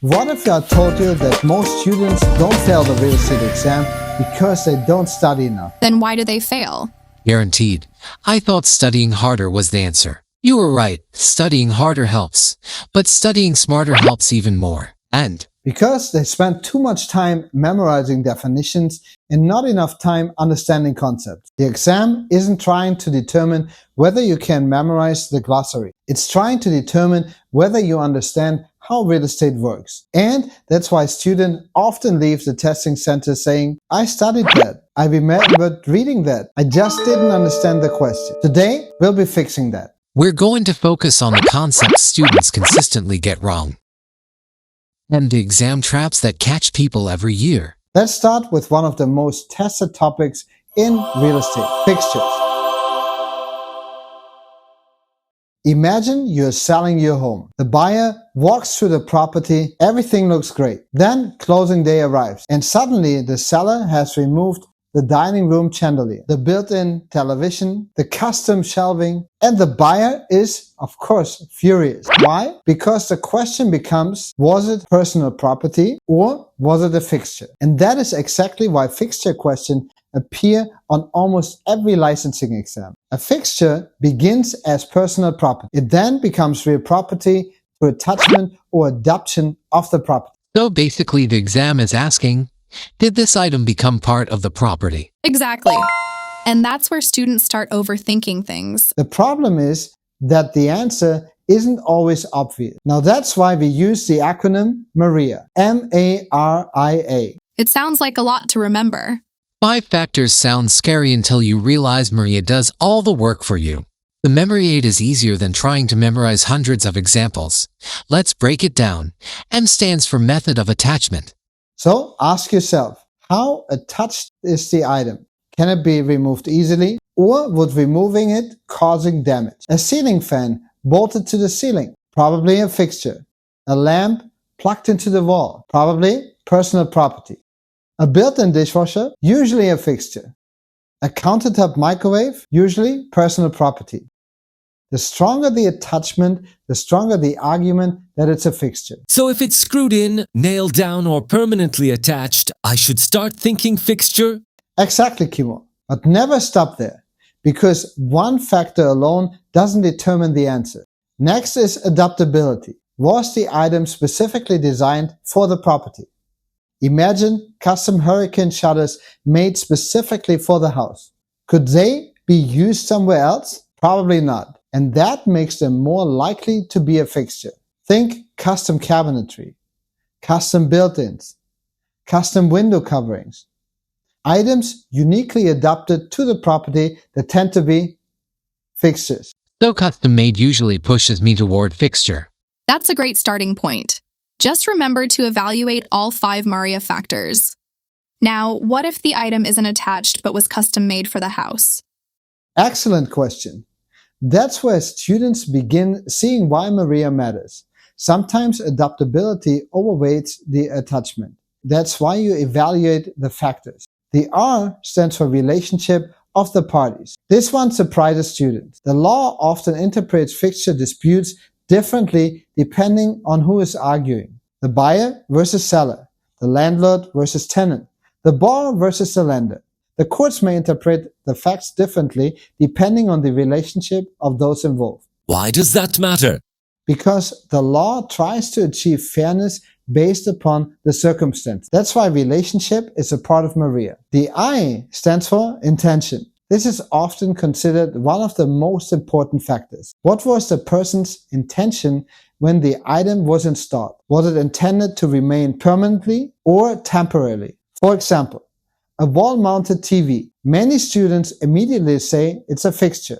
What if I told you that most students don't fail the real estate exam because they don't study enough? Then why do they fail? Guaranteed. I thought studying harder was the answer. You were right. Studying harder helps. But studying smarter helps even more. And Because they spend too much time memorizing definitions and not enough time understanding concepts. The exam isn't trying to determine whether you can memorize the glossary. It's trying to determine whether you understand how real estate works. And that's why students often leave the testing center saying, I studied that. I remembered reading that. I just didn't understand the question. Today, we'll be fixing that. we're going to focus on the concepts students consistently get wrong. And the exam traps that catch people every year. Let's start with one of the most tested topics in real estate, fixtures. Imagine you're selling your home. The buyer walks through the property, everything looks great. Then closing day arrives, and suddenly the seller has removed the dining room chandelier, the built-in television, the custom shelving, and the buyer is, of course, furious. Why? Because the question becomes, was it personal property or was it a fixture? And that is exactly why fixture questions appear on almost every licensing exam. A fixture begins as personal property. It then becomes real property through attachment or adoption of the property. So basically the exam is asking, did this item become part of the property? Exactly. And that's where students start overthinking things. The problem is that the answer isn't always obvious. Now that's why we use the acronym MARIA, M-A-R-I-A. It sounds like a lot to remember. 5 factors sound scary until you realize Maria does all the work for you. The memory aid is easier than trying to memorize hundreds of examples. Let's break it down. M stands for method of attachment. So ask yourself, how attached is the item? Can it be removed easily? Or would removing it causing damage? A ceiling fan bolted to the ceiling, probably a fixture. A lamp plugged into the wall, probably personal property. A built-in dishwasher, usually a fixture. A countertop microwave, usually personal property. The stronger the attachment, the stronger the argument that it's a fixture. So if it's screwed in, nailed down, or permanently attached, I should start thinking fixture? Exactly, Kimo. But never stop there, because one factor alone doesn't determine the answer. Next is adaptability. Was the item specifically designed for the property? Imagine custom hurricane shutters made specifically for the house. Could they be used somewhere else? Probably not. And that makes them more likely to be a fixture. Think custom cabinetry, custom built-ins, custom window coverings. Items uniquely adapted to the property that tend to be fixtures. So custom-made usually pushes me toward fixture. That's a great starting point. Just remember to evaluate all 5 Maria factors. Now, what if the item isn't attached but was custom made for the house? Excellent question. That's where students begin seeing why Maria matters. Sometimes adaptability overweights the attachment. That's why you evaluate the factors. The R stands for relationship of the parties. This one surprises students. The law often interprets fixture disputes differently depending on who is arguing. The buyer versus seller, the landlord versus tenant, the borrower versus the lender. The courts may interpret the facts differently depending on the relationship of those involved. Why does that matter? Because the law tries to achieve fairness based upon the circumstance. That's why relationship is a part of Maria. The I stands for intention. This is often considered one of the most important factors. What was the person's intention when the item was installed? Was it intended to remain permanently or temporarily? For example, a wall-mounted TV. Many students immediately say it's a fixture.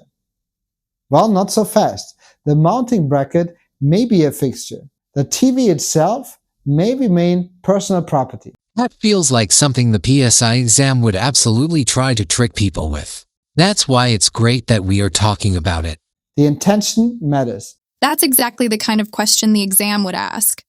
Well, not so fast. The mounting bracket may be a fixture. The TV itself may remain personal property. That feels like something the PSI exam would absolutely try to trick people with. That's why it's great that we are talking about it. The intention matters. That's exactly the kind of question the exam would ask.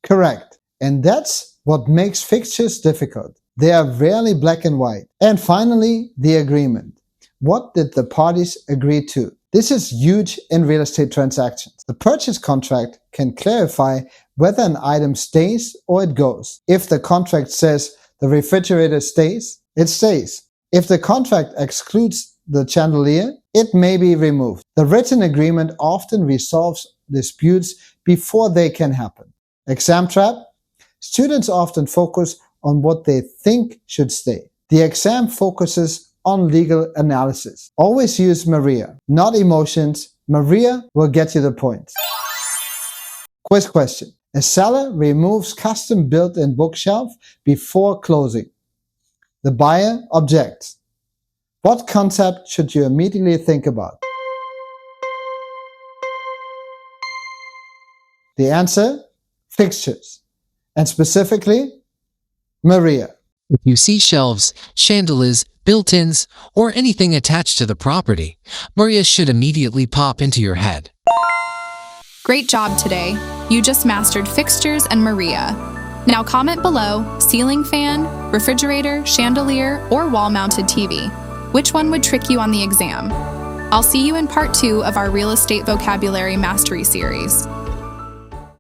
Correct. And that's what makes fixtures difficult. They are rarely black and white. And finally, the agreement. What did the parties agree to? This is huge in real estate transactions. The purchase contract can clarify whether an item stays or it goes. If the contract says the refrigerator stays, it stays. If the contract excludes the chandelier, it may be removed. The written agreement often resolves disputes before they can happen. Exam trap: students often focus on what they think should stay. The exam focuses on legal analysis. Always use Maria, not emotions. Maria will get you the point. Quiz question. A seller removes custom built-in bookshelf before closing. The buyer objects. What concept should you immediately think about? The answer: fixtures, and specifically, Maria. If you see shelves, chandeliers, built-ins, or anything attached to the property, Maria should immediately pop into your head. Great job today. You just mastered fixtures and Maria. Now comment below: ceiling fan, refrigerator, chandelier, or wall-mounted TV. Which one would trick you on the exam? I'll see you in part 2 of our real estate vocabulary mastery series.